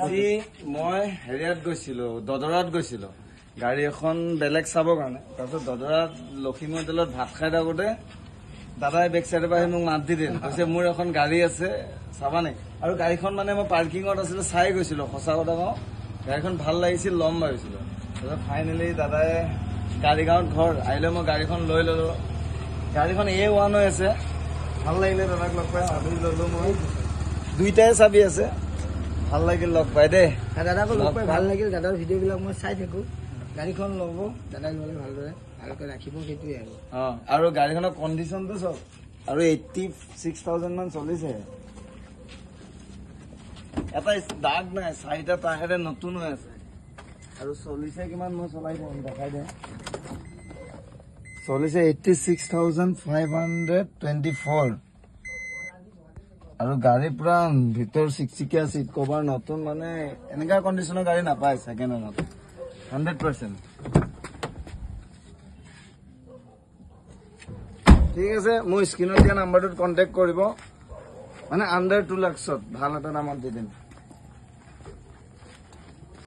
আজি মই হেৰিয়াত গৈছিলো, দদৰাত গৈছিলো গাড়ী এখন বেলেগ চাবৰ কাৰণে। তাৰপিছত দদৰাত লখিমী হোটেলত ভাত খাই থাকোতে দাদাই বেক চাইডৰ পৰা আহি মোক মাত দি দিল, কৈছে মোৰ এখন গাড়ী আছে চাবা নেকি। আৰু গাড়ীখন মানে মই পাৰ্কিঙত আছিলে চাই গৈছিলো, সঁচা কথা কওঁ গাড়ীখন ভাল লাগিছিল, ল'ম ভাবিছিলো। তাৰপিছত ফাইনেলি দাদাই গাড়ীগাঁৱত ঘৰ আহিলে মই গাড়ীখন লৈ ললো। গাড়ীখন A1 হৈ আছে, ভাল লাগিলে দাদাক লগ পাই চাবি ললো। মই দুইটাই চাবি আছে, ভাল লাগিল লগ পাই দেই। দাদাকো লগ পাই ভাল লাগিল। দাদাৰ ভিডিঅ' বিলাক মই চাই থাকো। গাড়ীখন ল'ব, দাদাক ল'লে ভালদৰে ভালকৈ ৰাখিব, সেইটোৱে আৰু। আৰু গাড়ীখনৰ কণ্ডিশ্যনটো চব, আৰু 86,000 মান চলিছে। এটা দাগ নাই, 4টা টায়াৰে নতুন হৈ আছে। আৰু চলিছে কিমান মই চলাই দিম, দেখাই দে। চলিছে 86,524। আৰু গাড়ী পুৰা ভিতৰ চিকচিকীয়া চিট কভাৰ নতুন, মানে এনেকা কণ্ডিশ্যনৰ গাড়ী নাপায় ছেকেণ্ড হেণ্ডত 100%। ঠিক আছে, মোৰ স্ক্ৰীণত দিয়া নাম্বাৰটোত কণ্টেক্ট কৰিব, মানে আণ্ডাৰ 2 লাখত ভাল এটা দামত দি দিম।